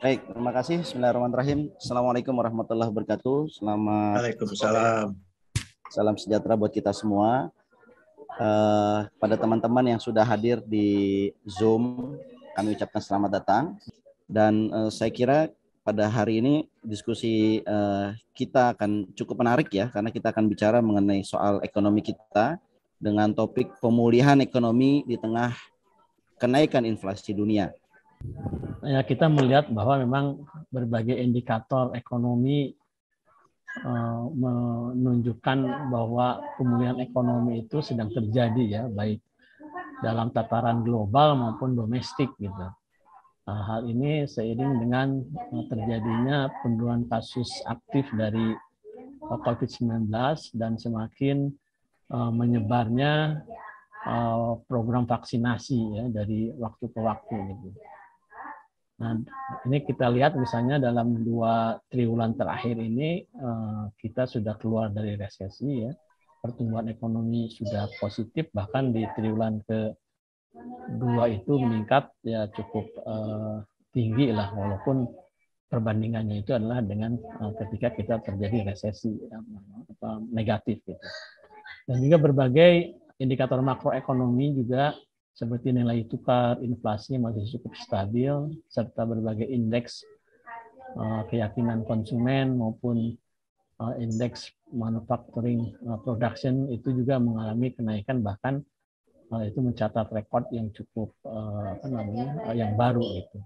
Baik, terima kasih. Bismillahirrahmanirrahim. Assalamualaikum warahmatullahi wabarakatuh. Selamat sore. Waalaikumsalam. Salam sejahtera buat kita semua. Pada teman-teman yang sudah hadir di Zoom, kami ucapkan selamat datang. Dan saya kira pada hari ini diskusi kita akan cukup menarik ya, karena kita akan bicara mengenai soal ekonomi kita dengan topik pemulihan ekonomi di tengah kenaikan inflasi dunia. Ya, kita melihat bahwa memang berbagai indikator ekonomi menunjukkan bahwa pemulihan ekonomi itu sedang terjadi ya, baik dalam tataran global maupun domestik gitu. Hal ini seiring dengan terjadinya penurunan kasus aktif dari COVID-19 dan semakin menyebarnya program vaksinasi ya dari waktu ke waktu gitu. Nah, ini kita lihat misalnya dalam 2 triwulan terakhir ini kita sudah keluar dari resesi ya. Pertumbuhan ekonomi sudah positif, bahkan di triwulan kedua itu meningkat ya cukup tinggi lah, walaupun perbandingannya itu adalah dengan ketika kita terjadi resesi negatif gitu. Dan juga berbagai indikator makroekonomi juga seperti nilai tukar, inflasi masih cukup stabil, serta berbagai indeks keyakinan konsumen maupun indeks manufacturing production itu juga mengalami kenaikan, bahkan itu mencatat rekor yang cukup yang baru gitu.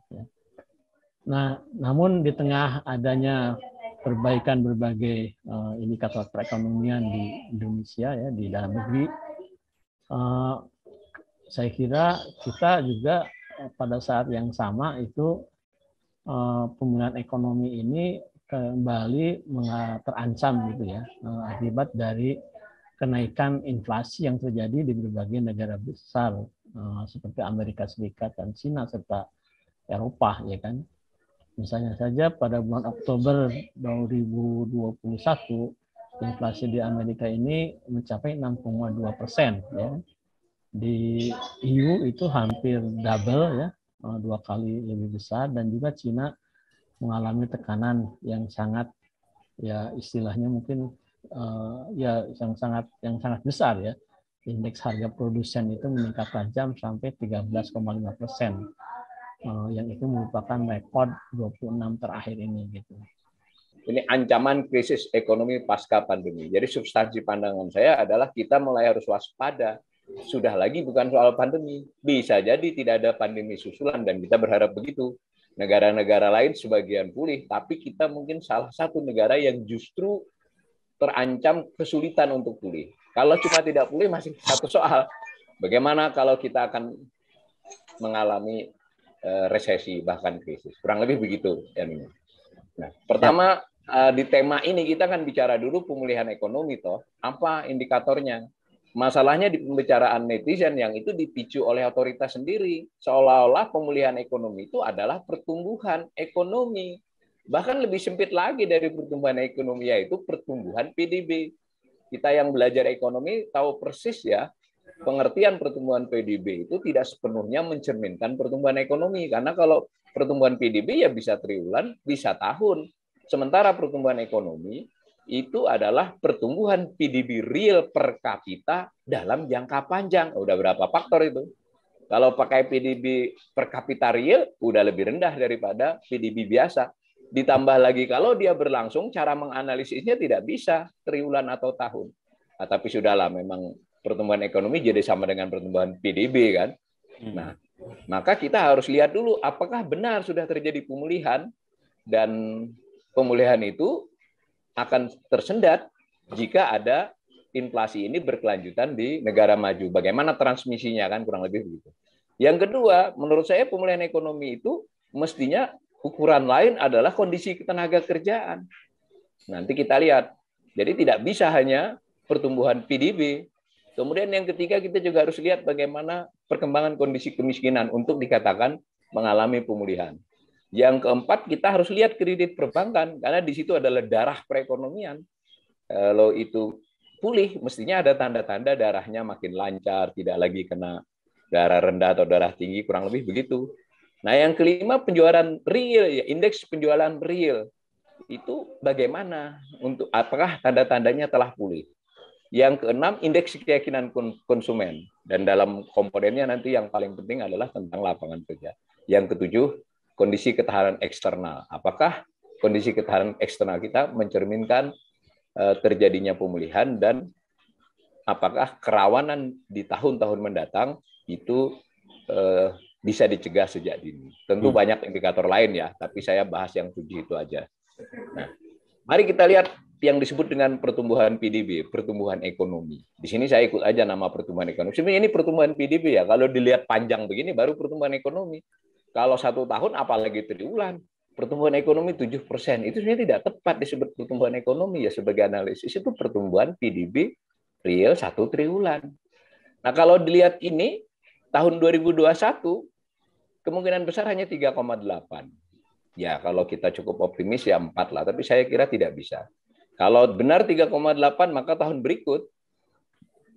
Nah, namun di tengah adanya perbaikan berbagai indikator perekonomian di Indonesia ya, di dalam negeri, saya kira kita juga pada saat yang sama itu pemulihan ekonomi ini kembali terancam gitu ya, akibat dari kenaikan inflasi yang terjadi di berbagai negara besar seperti Amerika Serikat dan Cina serta Eropa ya kan. Misalnya saja pada bulan Oktober 2021 inflasi di Amerika ini mencapai 6,2% ya. Di EU itu hampir double ya, 2 kali lebih besar, dan juga Cina mengalami tekanan yang sangat ya istilahnya mungkin yang sangat besar ya. Indeks harga produsen itu meningkat tajam sampai 13,5%, yang itu merupakan rekor 26 terakhir ini gitu. Ini ancaman krisis ekonomi pasca pandemi. Jadi substansi pandangan saya adalah kita mulai harus waspada. Sudah lagi bukan soal pandemi. Bisa jadi tidak ada pandemi susulan dan kita berharap begitu. Negara-negara lain sebagian pulih, tapi kita mungkin salah satu negara yang justru terancam kesulitan untuk pulih. Kalau cuma tidak pulih masih satu soal. Bagaimana kalau kita akan mengalami resesi bahkan krisis. Kurang lebih begitu. Nah, pertama di tema ini kita akan bicara dulu pemulihan ekonomi toh. Apa indikatornya? Masalahnya di pembicaraan netizen yang itu dipicu oleh otoritas sendiri. Seolah-olah pemulihan ekonomi itu adalah pertumbuhan ekonomi. Bahkan lebih sempit lagi dari pertumbuhan ekonomi, yaitu pertumbuhan PDB. Kita yang belajar ekonomi tahu persis ya, pengertian pertumbuhan PDB itu tidak sepenuhnya mencerminkan pertumbuhan ekonomi. Karena kalau pertumbuhan PDB ya bisa triwulan, bisa tahun. Sementara pertumbuhan ekonomi itu adalah pertumbuhan PDB real per kapita dalam jangka panjang. Udah berapa faktor itu? Kalau pakai PDB per kapita real, udah lebih rendah daripada PDB biasa. Ditambah lagi kalau dia berlangsung, cara menganalisisnya tidak bisa triwulan atau tahun. Nah, tapi sudahlah, memang pertumbuhan ekonomi jadi sama dengan pertumbuhan PDB kan. Nah, maka kita harus lihat dulu apakah benar sudah terjadi pemulihan, dan pemulihan itu akan tersendat jika ada inflasi ini berkelanjutan di negara maju. Bagaimana transmisinya kan, kurang lebih begitu. Yang kedua, menurut saya pemulihan ekonomi itu mestinya ukuran lain adalah kondisi ketenaga kerjaan. Nanti kita lihat. Jadi tidak bisa hanya pertumbuhan PDB. Kemudian yang ketiga, kita juga harus lihat bagaimana perkembangan kondisi kemiskinan untuk dikatakan mengalami pemulihan. Yang keempat, kita harus lihat kredit perbankan, karena di situ adalah darah perekonomian. Kalau itu pulih, mestinya ada tanda-tanda darahnya makin lancar, tidak lagi kena darah rendah atau darah tinggi, kurang lebih begitu. Nah, yang kelima penjualan real, ya, indeks penjualan real itu bagaimana, untuk apakah tanda-tandanya telah pulih. Yang keenam, indeks keyakinan konsumen, dan dalam komponennya nanti yang paling penting adalah tentang lapangan kerja. Yang ketujuh, kondisi ketahanan eksternal. Apakah kondisi ketahanan eksternal kita mencerminkan terjadinya pemulihan, dan apakah kerawanan di tahun-tahun mendatang itu bisa dicegah sejak dini. Tentu banyak indikator lain ya, tapi saya bahas yang 7 itu aja. Nah, mari kita lihat yang disebut dengan pertumbuhan PDB, pertumbuhan ekonomi. Di sini saya ikut aja nama pertumbuhan ekonomi. Sebenarnya ini pertumbuhan PDB ya, kalau dilihat panjang begini baru pertumbuhan ekonomi. Kalau 1 tahun apalagi triwulan, pertumbuhan ekonomi 7%. Itu sebenarnya tidak tepat disebut pertumbuhan ekonomi ya, sebagai analisis itu pertumbuhan PDB real 1 triwulan. Nah, kalau dilihat ini tahun 2021 kemungkinan besar hanya 3,8. Ya, kalau kita cukup optimis ya 4 lah, tapi saya kira tidak bisa. Kalau benar 3,8, maka tahun berikut,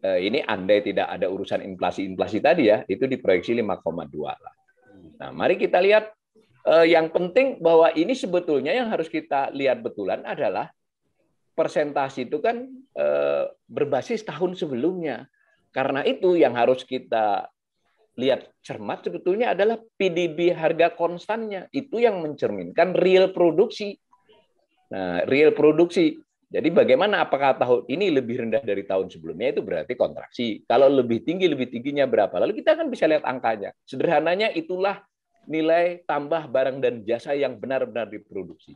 ini andai tidak ada urusan inflasi tadi ya, itu diproyeksi 5,2 lah. Nah, mari kita lihat, yang penting bahwa ini sebetulnya yang harus kita lihat betulan adalah persentase itu kan berbasis tahun sebelumnya. Karena itu yang harus kita lihat cermat sebetulnya adalah PDB harga konstannya. Itu yang mencerminkan real produksi. Nah, real produksi. Jadi bagaimana, apakah tahun ini lebih rendah dari tahun sebelumnya, itu berarti kontraksi. Kalau lebih tingginya berapa? Lalu kita kan bisa lihat angkanya. Sederhananya itulah nilai tambah barang dan jasa yang benar-benar diproduksi.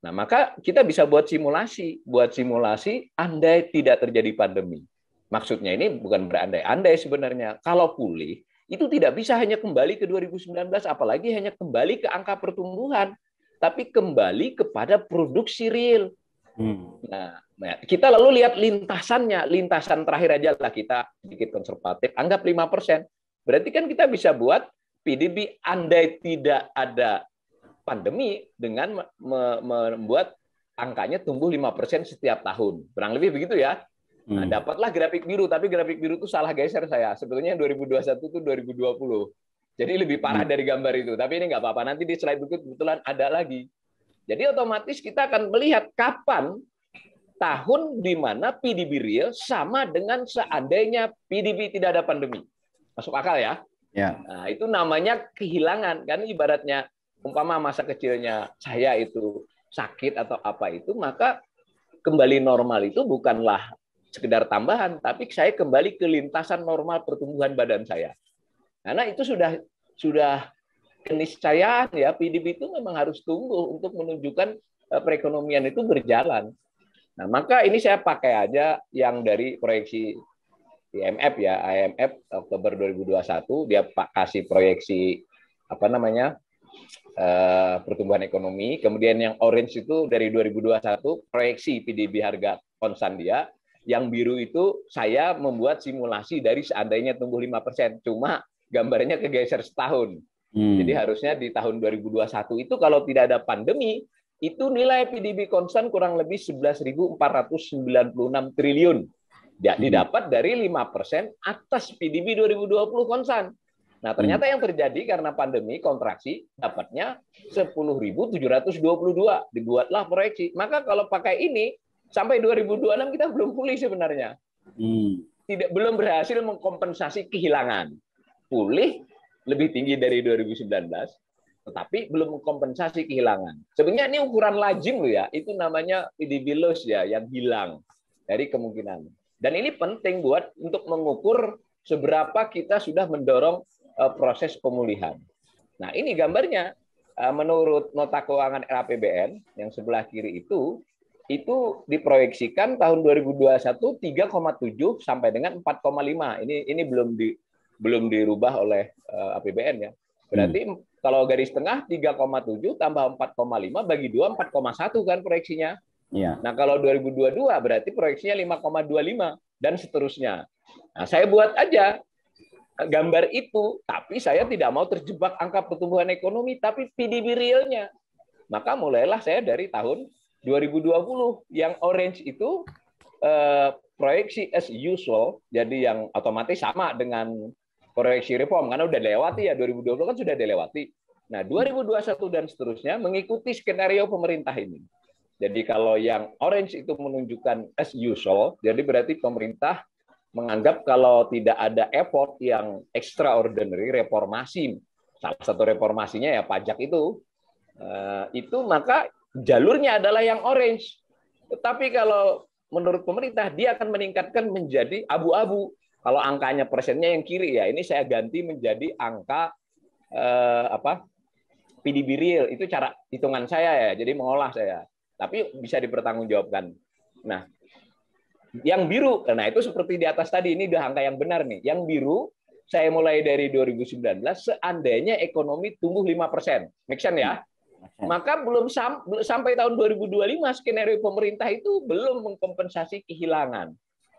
Nah, maka kita bisa buat simulasi. Buat simulasi andai tidak terjadi pandemi. Maksudnya ini bukan berandai-andai sebenarnya. Kalau pulih, itu tidak bisa hanya kembali ke 2019, apalagi hanya kembali ke angka pertumbuhan, tapi kembali kepada produksi real. Nah, kita lalu lihat lintasannya, lintasan terakhir aja lah, kita sedikit konservatif, anggap 5%. Berarti kan kita bisa buat PDB andai tidak ada pandemi dengan membuat angkanya tumbuh 5% setiap tahun. Kurang lebih begitu ya. Nah, dapatlah grafik biru, tapi grafik biru itu salah geser saya. Sebetulnya 2021 itu 2020. Jadi lebih parah dari gambar itu. Tapi ini nggak apa-apa. Nanti di slide berikut kebetulan ada lagi. Jadi otomatis kita akan melihat kapan tahun di mana PDB real sama dengan seandainya PDB tidak ada pandemi. Masuk akal ya? Ya. Nah, itu namanya kehilangan. Kan ibaratnya umpama masa kecilnya saya itu sakit atau apa itu, maka kembali normal itu bukanlah sekedar tambahan, tapi saya kembali ke lintasan normal pertumbuhan badan saya. Karena itu sudah keniscayaan ya, PDB itu memang harus tumbuh untuk menunjukkan perekonomian itu berjalan. Nah, maka ini saya pakai aja yang dari proyeksi IMF ya, IMF Oktober 2021 dia kasih proyeksi apa namanya? Pertumbuhan ekonomi. Kemudian yang orange itu dari 2021 proyeksi PDB harga konstan dia. Yang biru itu saya membuat simulasi dari seandainya tumbuh 5%. Cuma gambarnya kegeser setahun. Jadi harusnya di tahun 2021 itu kalau tidak ada pandemi, itu nilai PDB konstan kurang lebih 11.496 triliun. Didapat dari 5% atas PDB 2020 konstan. Nah, ternyata yang terjadi karena pandemi kontraksi dapatnya 10.722. Dibuatlah proyeksi. Maka kalau pakai ini sampai 2026 kita belum pulih sebenarnya. Belum berhasil mengkompensasi kehilangan. Pulih lebih tinggi dari 2019, tetapi belum mengkompensasi kehilangan. Sebenarnya ini ukuran lajim loh ya, itu namanya PDB loss ya, yang hilang dari kemungkinan. Dan ini penting buat untuk mengukur seberapa kita sudah mendorong proses pemulihan. Nah, ini gambarnya. Menurut nota keuangan RAPBN yang sebelah kiri itu diproyeksikan tahun 2021 3,7 sampai dengan 4,5. Ini belum dirubah oleh APBN ya. Berarti kalau garis tengah 3,7 tambah 4,5 bagi 2 4,1 kan proyeksinya. Ya. Nah, kalau 2022 berarti proyeksinya 5,25 dan seterusnya. Nah, saya buat aja gambar itu, tapi saya tidak mau terjebak angka pertumbuhan ekonomi, tapi PDB realnya. Maka mulailah saya dari tahun 2020. Yang orange itu proyeksi as usual, jadi yang otomatis sama dengan proyeksi reform, karena udah dilewati ya, 2020 kan sudah dilewati. Nah, 2021 dan seterusnya mengikuti skenario pemerintah ini. Jadi kalau yang orange itu menunjukkan as usual, jadi berarti pemerintah menganggap kalau tidak ada effort yang extraordinary, reformasi, salah satu reformasinya ya pajak itu maka jalurnya adalah yang orange. Tetapi kalau menurut pemerintah dia akan meningkatkan menjadi abu-abu. Kalau angkanya persennya yang kiri ya, ini saya ganti menjadi angka PDB real, itu cara hitungan saya ya, jadi mengolah saya. Tapi bisa dipertanggungjawabkan. Nah, yang biru, nah itu seperti di atas tadi, ini udah angka yang benar nih. Yang biru, saya mulai dari 2019, seandainya ekonomi tumbuh 5%. Make sense ya? Maka belum sampai tahun 2025, skenario pemerintah itu belum mengkompensasi kehilangan.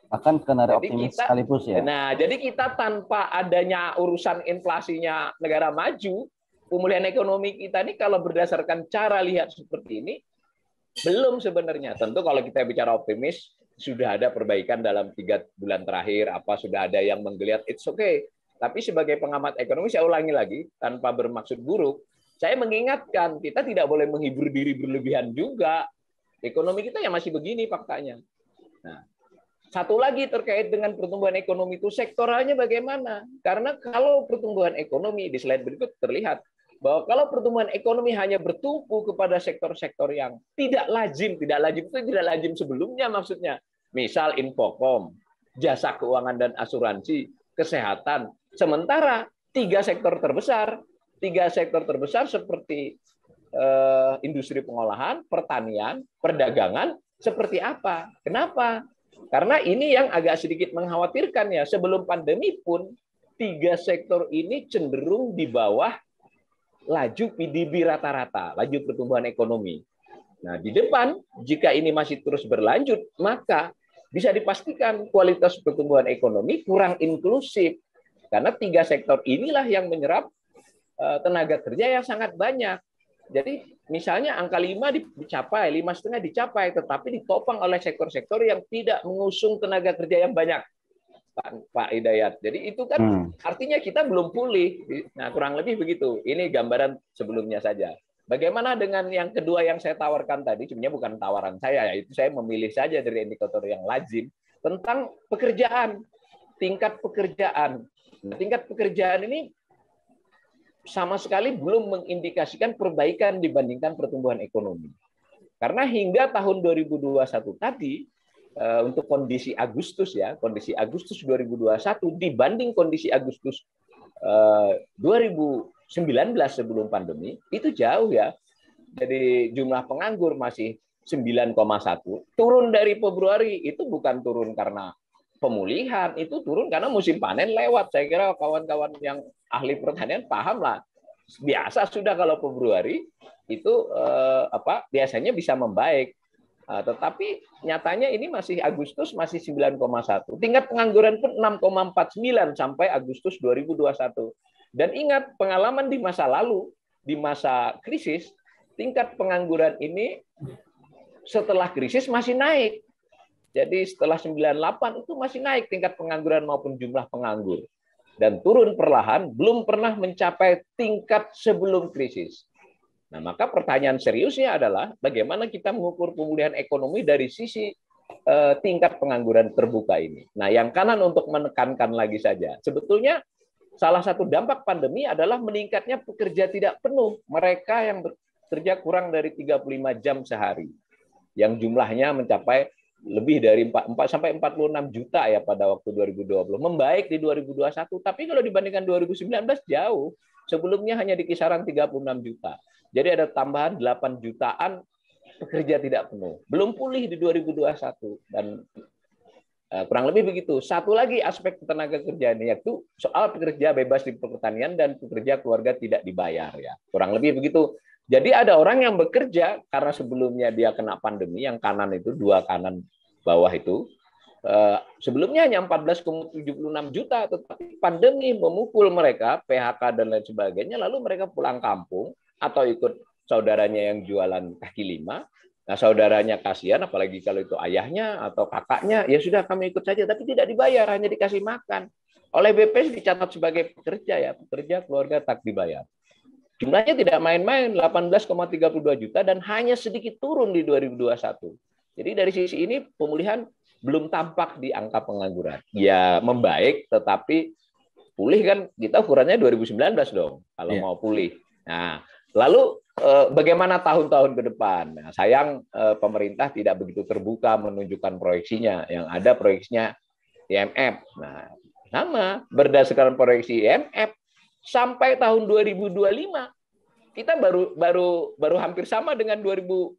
Akan skenario optimis sekaligus ya? Nah, jadi kita tanpa adanya urusan inflasinya negara maju, pemulihan ekonomi kita ini kalau berdasarkan cara lihat seperti ini, belum sebenarnya. Tentu kalau kita bicara optimis, sudah ada perbaikan dalam 3 bulan terakhir, sudah ada yang menggeliat, it's okay. Tapi sebagai pengamat ekonomi, saya ulangi lagi, tanpa bermaksud buruk, saya mengingatkan, kita tidak boleh menghibur diri berlebihan juga. Ekonomi kita ya masih begini faktanya. Nah, satu lagi terkait dengan pertumbuhan ekonomi itu, sektoralnya bagaimana? Karena kalau pertumbuhan ekonomi, di slide berikut terlihat, bahwa kalau pertumbuhan ekonomi hanya bertumpu kepada sektor-sektor yang tidak lazim itu tidak lazim sebelumnya maksudnya. Misal Infocom, jasa keuangan dan asuransi, kesehatan. Sementara tiga sektor terbesar seperti industri pengolahan, pertanian, perdagangan, seperti apa? Kenapa? Karena ini yang agak sedikit mengkhawatirkan ya. Sebelum pandemi pun, tiga sektor ini cenderung di bawah laju PDB rata-rata, laju pertumbuhan ekonomi. Nah, di depan, jika ini masih terus berlanjut, maka bisa dipastikan kualitas pertumbuhan ekonomi kurang inklusif. Karena tiga sektor inilah yang menyerap tenaga kerja yang sangat banyak. Jadi, misalnya angka 5 dicapai, 5,5 dicapai, tetapi ditopang oleh sektor-sektor yang tidak mengusung tenaga kerja yang banyak. Pak Hidayat. Jadi itu kan artinya kita belum pulih. Nah, kurang lebih begitu. Ini gambaran sebelumnya saja. Bagaimana dengan yang kedua yang saya tawarkan tadi? Sebenarnya bukan tawaran saya, ya. Itu saya memilih saja dari indikator yang lazim tentang pekerjaan, tingkat pekerjaan. Nah, tingkat pekerjaan ini sama sekali belum mengindikasikan perbaikan dibandingkan pertumbuhan ekonomi. Karena hingga tahun 2021 tadi, untuk kondisi Agustus 2021 dibanding kondisi Agustus 2019 sebelum pandemi itu jauh ya. Jadi jumlah penganggur masih 9,1, turun dari Februari. Itu bukan turun karena pemulihan, itu turun karena musim panen lewat. Saya kira kawan-kawan yang ahli pertanian paham lah. Biasa sudah kalau Februari itu biasanya bisa membaik. Tetapi nyatanya ini masih Agustus masih 9,1. Tingkat pengangguran pun 6,49 sampai Agustus 2021. Dan ingat pengalaman di masa lalu, di masa krisis, tingkat pengangguran ini setelah krisis masih naik. Jadi setelah 98 itu masih naik tingkat pengangguran maupun jumlah penganggur. Dan turun perlahan, belum pernah mencapai tingkat sebelum krisis. Nah, maka pertanyaan seriusnya adalah bagaimana kita mengukur pemulihan ekonomi dari sisi tingkat pengangguran terbuka ini. Nah, yang kanan untuk menekankan lagi saja. Sebetulnya salah satu dampak pandemi adalah meningkatnya pekerja tidak penuh. Mereka yang bekerja kurang dari 35 jam sehari. Yang jumlahnya mencapai lebih dari 4 sampai 46 juta ya pada waktu 2020. Membaik di 2021, tapi kalau dibandingkan 2019 jauh. Sebelumnya hanya di kisaran 36 juta. Jadi ada tambahan 8 jutaan pekerja tidak penuh. Belum pulih di 2021 dan kurang lebih begitu. Satu lagi aspek tenaga kerja ini yaitu soal pekerja bebas di pertanian dan pekerja keluarga tidak dibayar ya. Kurang lebih begitu. Jadi ada orang yang bekerja karena sebelumnya dia kena pandemi, yang kanan itu, dua kanan bawah itu, sebelumnya hanya 14,76 juta, tetapi pandemi memukul mereka, PHK dan lain sebagainya, lalu mereka pulang kampung atau ikut saudaranya yang jualan kaki lima. Nah, saudaranya kasihan, apalagi kalau itu ayahnya atau kakaknya, ya sudah kami ikut saja, tapi tidak dibayar, hanya dikasih makan. Oleh BPS dicatat sebagai pekerja ya, pekerja keluarga tak dibayar. Jumlahnya tidak main-main, 18,32 juta dan hanya sedikit turun di 2021. Jadi dari sisi ini pemulihan belum tampak di angka pengangguran. Ya membaik, tetapi pulih kan kita ukurannya 2019 dong, kalau mau pulih. Nah, lalu bagaimana tahun-tahun ke depan? Nah, sayang pemerintah tidak begitu terbuka menunjukkan proyeksinya. Yang ada proyeksinya IMF. Nah, sama berdasarkan proyeksi IMF sampai tahun 2025 kita baru hampir sama dengan 2019.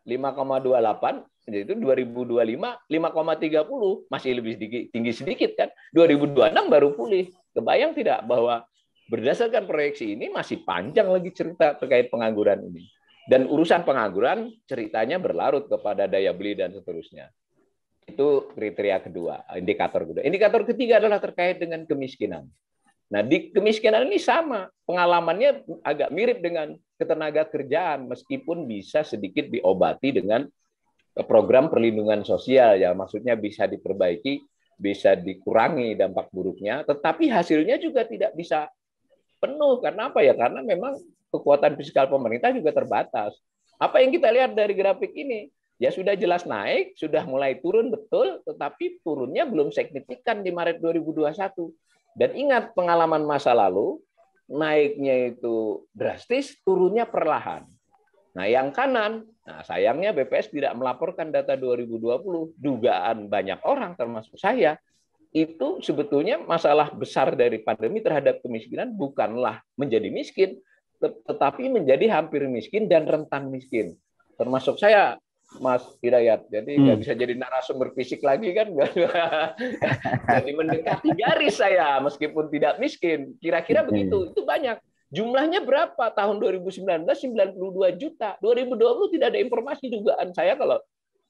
5,28, jadi itu 2025 5,30, masih lebih tinggi sedikit kan. 2026 baru pulih. Kebayang tidak bahwa berdasarkan proyeksi ini masih panjang lagi cerita terkait pengangguran ini. Dan urusan pengangguran ceritanya berlarut kepada daya beli dan seterusnya. Itu kriteria kedua, indikator kedua. Indikator ketiga adalah terkait dengan kemiskinan. Nah, di kemiskinan ini sama, pengalamannya agak mirip dengan ketenaga kerjaan, meskipun bisa sedikit diobati dengan program perlindungan sosial, ya maksudnya bisa diperbaiki, bisa dikurangi dampak buruknya, tetapi hasilnya juga tidak bisa penuh. Karena apa ya? Karena memang kekuatan fiskal pemerintah juga terbatas. Apa yang kita lihat dari grafik ini? Ya sudah jelas naik, sudah mulai turun betul, tetapi turunnya belum signifikan di Maret 2021. Dan ingat pengalaman masa lalu, naiknya itu drastis, turunnya perlahan. Nah, yang kanan, nah sayangnya BPS tidak melaporkan data 2020, dugaan banyak orang termasuk saya, itu sebetulnya masalah besar dari pandemi terhadap kemiskinan bukanlah menjadi miskin, tetapi menjadi hampir miskin dan rentan miskin. Termasuk saya, Mas Hidayat, jadi nggak bisa jadi narasumber fisik lagi kan, jadi mendekati garis saya meskipun tidak miskin, kira-kira begitu. Itu banyak. Jumlahnya berapa? Tahun 2019 92 juta, 2020 tidak ada informasi. Dugaan saya, kalau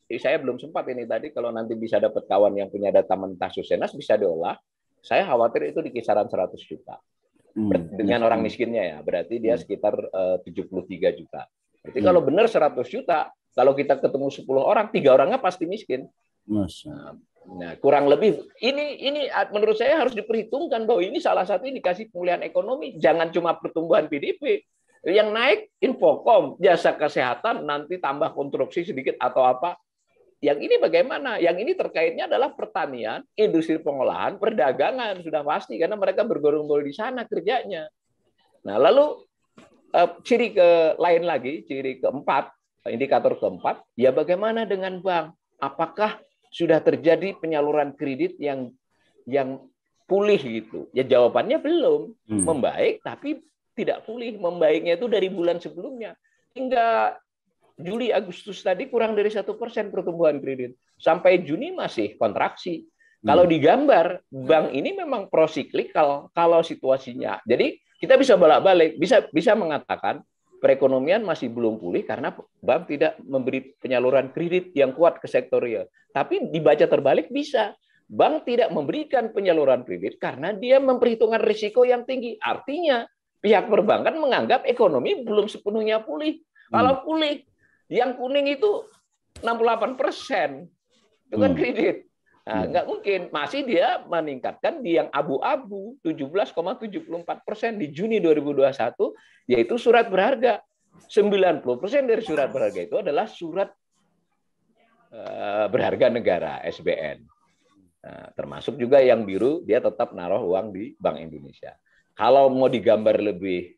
saya belum sempat ini tadi, kalau nanti bisa dapat kawan yang punya data mentah Susenas bisa diolah, saya khawatir itu di kisaran 100 juta. Dengan orang miskinnya ya, berarti dia sekitar 73 juta. Berarti kalau benar 100 juta, kalau kita ketemu 10 orang, 3 orangnya pasti miskin. Nah, kurang lebih ini menurut saya harus diperhitungkan bahwa ini salah satu indikasi pemulihan ekonomi. Jangan cuma pertumbuhan PDB. Yang naik Infocom, jasa kesehatan, nanti tambah konstruksi sedikit atau apa. Yang ini bagaimana? Yang ini terkaitnya adalah pertanian, industri pengolahan, perdagangan, sudah pasti karena mereka bergerombol di sana kerjanya. Nah, lalu ciri keempat, indikator keempat, ya bagaimana dengan bank? Apakah sudah terjadi penyaluran kredit yang pulih gitu? Ya jawabannya belum. Membaik tapi tidak pulih. Membaiknya itu dari bulan sebelumnya. Hingga Juli, Agustus tadi kurang dari 1% pertumbuhan kredit. Sampai Juni masih kontraksi. Kalau digambar, bank ini memang prosiklikal kalau situasinya. Jadi kita bisa bolak-balik, bisa mengatakan perekonomian masih belum pulih karena bank tidak memberi penyaluran kredit yang kuat ke sektor real. Tapi dibaca terbalik bisa. Bank tidak memberikan penyaluran kredit karena dia memperhitungkan risiko yang tinggi. Artinya pihak perbankan menganggap ekonomi belum sepenuhnya pulih. Kalau pulih, yang kuning itu 68%. Itu kan kredit. Nah, nggak mungkin. Masih dia meningkatkan di yang abu-abu 17,74% di Juni 2021, yaitu surat berharga. 90% dari surat berharga itu adalah surat berharga negara, SBN. Nah, termasuk juga yang biru, dia tetap naruh uang di Bank Indonesia. Kalau mau digambar lebih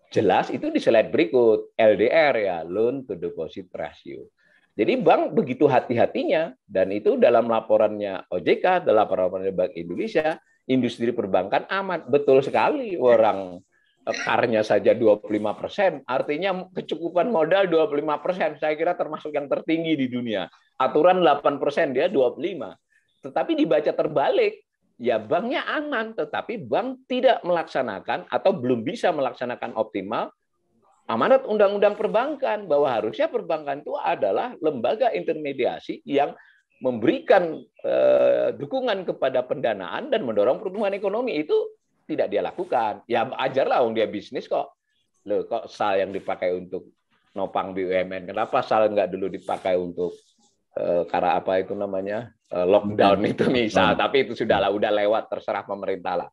jelas, itu di slide berikut, LDR ya, loan to deposit ratio. Jadi bank begitu hati-hatinya, dan itu dalam laporannya OJK, dalam laporannya Bank Indonesia, industri perbankan aman. Betul sekali, orang karnya saja 25%, artinya kecukupan modal 25%, saya kira termasuk yang tertinggi di dunia. Aturan 8%, dia 25%. Tetapi dibaca terbalik, ya banknya aman, tetapi bank tidak melaksanakan atau belum bisa melaksanakan optimal amanat undang-undang perbankan, bahwa harusnya perbankan itu adalah lembaga intermediasi yang memberikan dukungan kepada pendanaan dan mendorong pertumbuhan ekonomi. Itu tidak dia lakukan. Ya ajarlah, dia bisnis kok. Loh, kok SAL yang dipakai untuk nopang BUMN, kenapa SAL nggak dulu dipakai untuk karena apa itu namanya lockdown itu misal, tapi itu udah lewat, terserah pemerintah lah.